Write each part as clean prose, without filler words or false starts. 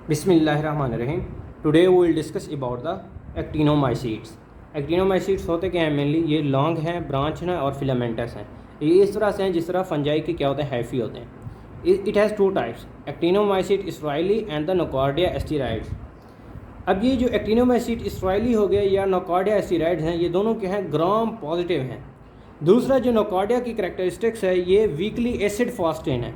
बिस्मिल्लाहिर्रहमानिर्रहीम। Today we will discuss about the actinomycetes. Actinomycetes होते क्या हैं? मेनली ये लॉन्ग हैं, ब्रांच हैं और फिलामेंटस हैं। ये इस तरह से हैं जिस तरह फंजाई के क्या होते हैं, हैफी होते हैं। It has two types, actinomycete israelii and the nocardia asteroides. अब ये जो एक्टिनोमाइसीट इसराइली हो गए या नोकार्डिया एस्टेरॉइड्स हैं, ये दोनों क्या हैं, ग्राम पॉजिटिव हैं। दूसरा जो नोकार्डिया की करैक्टरिस्टिक्स है, ये वीकली एसिड फास्टेन है।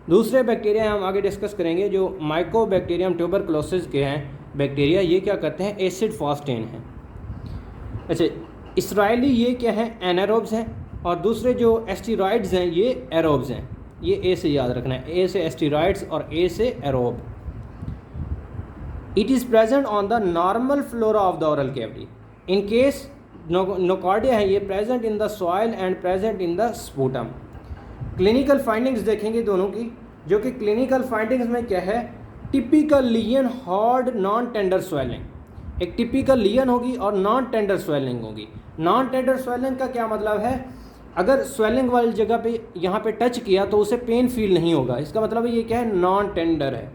दूसरे बैक्टीरिया हम आगे डिस्कस करेंगे जो माइकोबैक्टीरियम ट्यूबरकुलोसिस के हैं बैक्टीरिया, ये क्या करते हैं, एसिड फास्टेन हैं। अच्छा, इसराइली ये क्या है, एनारोब्स हैं, और दूसरे जो एस्टेरॉइड्स हैं ये एरोब्स हैं। ये ए से याद रखना है, ए से एस्टेरॉइड्स और ए से aerobe. It is present on the normal flora of the oral cavity. In case nocardia है, ये present in the soil and present in the sputum. Clinical findings देखेंगे दोनों की, जो कि क्लिनिकल फाइंडिंग्स में क्या है, टिपिकल लियन हार्ड नॉन टेंडर स्वेलिंग। एक टिपिकल लियन होगी और नॉन टेंडर स्वेलिंग होगी। नॉन टेंडर स्वेलिंग का क्या मतलब है, अगर स्वेलिंग वाली जगह पे यहाँ पे टच किया तो उसे पेन फील नहीं होगा, इसका मतलब है ये क्या है, नॉन टेंडर है।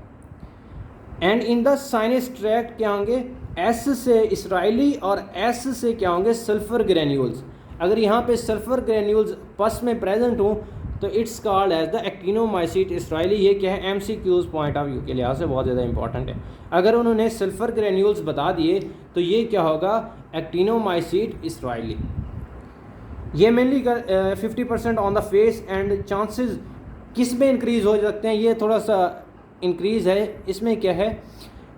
And in the sinus tract क्या होंगे, एस से इसराइली और एस से क्या होंगे, सल्फर ग्रेन्यूल्स। अगर यहाँ पे सल्फर ग्रेन्यूल्स पस में प्रेजेंट हो तो it's called as the actinomycete israelii. ये क्या है, एमसीक्यूज पॉइंट ऑफ व्यू के लिहाज से बहुत ज़्यादा इंपॉर्टेंट है। अगर उन्होंने सल्फर ग्रेन्यूल्स बता दिए तो ये क्या होगा, एक्टिनोमाइसीट इसराइली। ये mainly 50% on the face and chances किस में इंक्रीज़ हो सकते हैं, ये थोड़ा सा इंक्रीज़ है। इसमें क्या है,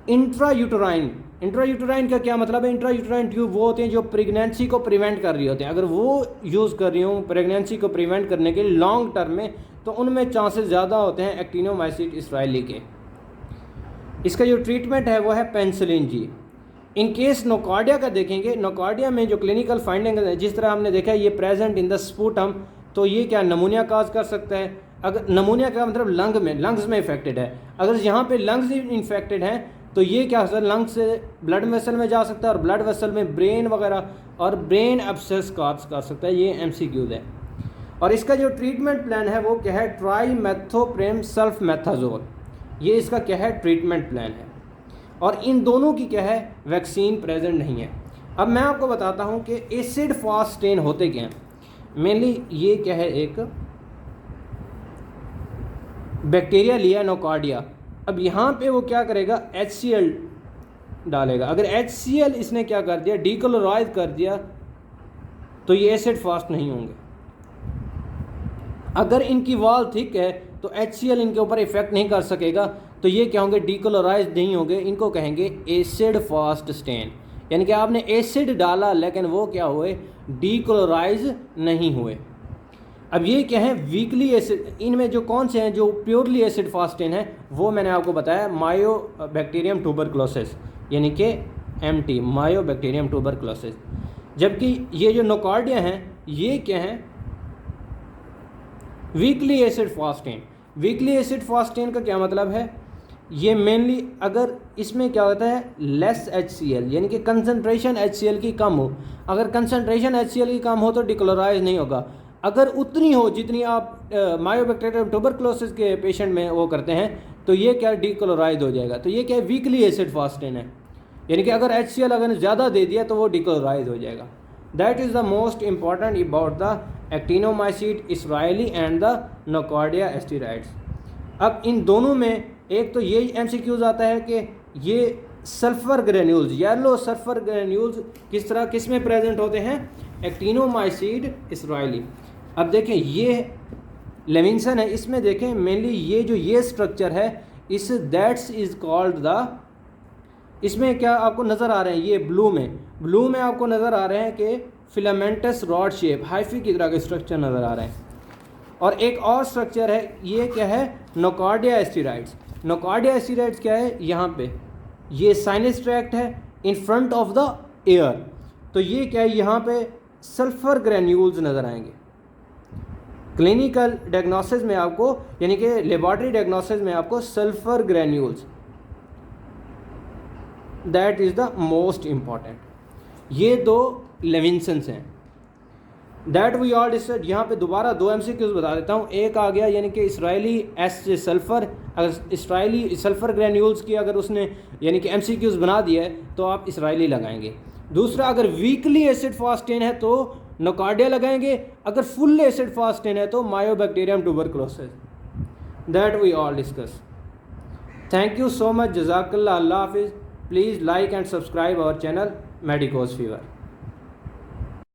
इंट्रा यूटराइन। इंट्रा यूटराइन का क्या मतलब है, इंट्रा यूटराइन ट्यूब वो होते हैं जो प्रेगनेंसी को प्रिवेंट कर रही होते हैं। अगर वो यूज़ कर रही हूँ प्रेगनेंसी को प्रिवेंट करने के लॉन्ग टर्म में, तो उनमें चांसेस ज़्यादा होते हैं एक्टिनोमाइसीट इसराइली के। इसका जो ट्रीटमेंट है वो है penicillin G. In case nocardia का देखेंगे, नोकार्डिया में जो क्लिनिकल फाइंडिंग है, जिस तरह हमने देखा ये प्रेजेंट इन द स्पूटम, तो ये क्या नमूनिया काज कर सकता है। अगर नमूनिया का मतलब लंग्स में इफेक्टेड है, अगर यहाँ पे लंग्स इन्फेक्टेड हैं तो ये क्या सर, लंग्स से ब्लड वेसल में जा सकता है और ब्लड वेसल में ब्रेन वगैरह और ब्रेन एब्सेस काज कर सकता है। ये एमसीक्यूज है। और इसका जो ट्रीटमेंट प्लान है वो क्या है, ट्राईमेथोप्रेम सल्फमेथाजोल। ये इसका क्या है, ट्रीटमेंट प्लान है। और इन दोनों की क्या है, वैक्सीन प्रेजेंट नहीं है। अब मैं आपको बताता हूँ कि एसिड फास्ट स्टेन होते क्या हैं। मेनली ये क्या है, एक बैक्टीरिया लिया नोकार्डिया। अब यहाँ पे वो क्या करेगा, HCl डालेगा। अगर HCl इसने क्या कर दिया, डीक्लोराइज कर दिया, तो ये एसिड फास्ट नहीं होंगे। अगर इनकी वॉल थिक है तो HCl इनके ऊपर इफेक्ट नहीं कर सकेगा, तो ये क्या होंगे, डीक्लोराइज नहीं होंगे। इनको कहेंगे एसिड फास्ट स्टेन। यानी कि आपने एसिड डाला लेकिन वो क्या हुए, डीक्लोराइज नहीं हुए। अब ये क्या है, वीकली एसिड। इनमें जो कौन से हैं जो प्योरली एसिड फास्टेन है, वो मैंने आपको बताया, मायोबैक्टीरियम ट्यूबरकुलोसिस, यानी कि MT, मायोबैक्टीरियम ट्यूबरकुलोसिस। जबकि ये जो नोकार्डिया हैं ये क्या हैं, वीकली एसिड फास्टेन। वीकली एसिड फास्टेन का क्या मतलब है, ये मेनली अगर इसमें क्या होता है, लेस HCl, यानी कि कंसनट्रेशन HCl की कम हो। अगर कंसनट्रेशन HCl की कम हो तो डिक्लोराइज नहीं होगा। अगर उतनी हो जितनी आप मायोबैक्टीरियम ट्यूबरकुलोसिस के पेशेंट में वो करते हैं, तो ये क्या, डीक्लोराइज हो जाएगा। तो ये क्या, वीकली एसिड फास्टेन है। यानी कि अगर HCl अगर ज़्यादा दे दिया तो वो डीक्लोराइज हो जाएगा। That is the most important about the actinomycete israelii and the nocardia asteroides. अब इन दोनों में एक तो ये MCQs आता है कि ये sulphur granules, yellow sulphur granules किस में प्रेजेंट होते हैं, एक्टिनोमाइसीट इसराइली। अब देखें ये लेविंसन है, इसमें देखें मेनली ये स्ट्रक्चर है, इस दैट्स इज कॉल्ड द, इसमें क्या आपको नज़र आ रहे हैं, ये ब्लू में आपको नज़र आ रहे हैं कि फिलामेंटस रॉड शेप, हाइफी की तरह के स्ट्रक्चर नज़र आ रहे हैं। और एक और स्ट्रक्चर है, ये क्या है, नोकार्डिया एस्टेरॉइड्स। नोकार्डिया एस्टेरॉइड्स क्या है, यहाँ पे ये साइनस ट्रैक्ट है in front of the air. तो ये क्या है, यहाँ पे सल्फर ग्रेन्यूल्स नज़र आएंगे। क्लिनिकल डायग्नोसिस में आपको, यानी कि लेबॉरेटरी डायग्नोसिस में आपको sulphur granules, that is the most important. ये दो लेविंसन्स हैं। That we all discuss. यहाँ पे दोबारा 2 MCQs बता देता हूँ। एक आ गया यानी कि इसराइली एस से सल्फ़र, अगर इसराइली सल्फ़र ग्रैन्यूल्स की अगर उसने यानी कि MCQs बना दिया है तो आप इसराइली लगाएंगे। दूसरा, अगर वीकली एसिड फास्टेन है तो नोकार्डिया लगाएंगे, अगर फुल एसिड फास्टेन है तो mycobacterium tuberculosis. That we all discuss. Thank you so much, जज़ाकल्लाह, अल्लाह हाफिज़। Please like and subscribe our channel Medicos fever.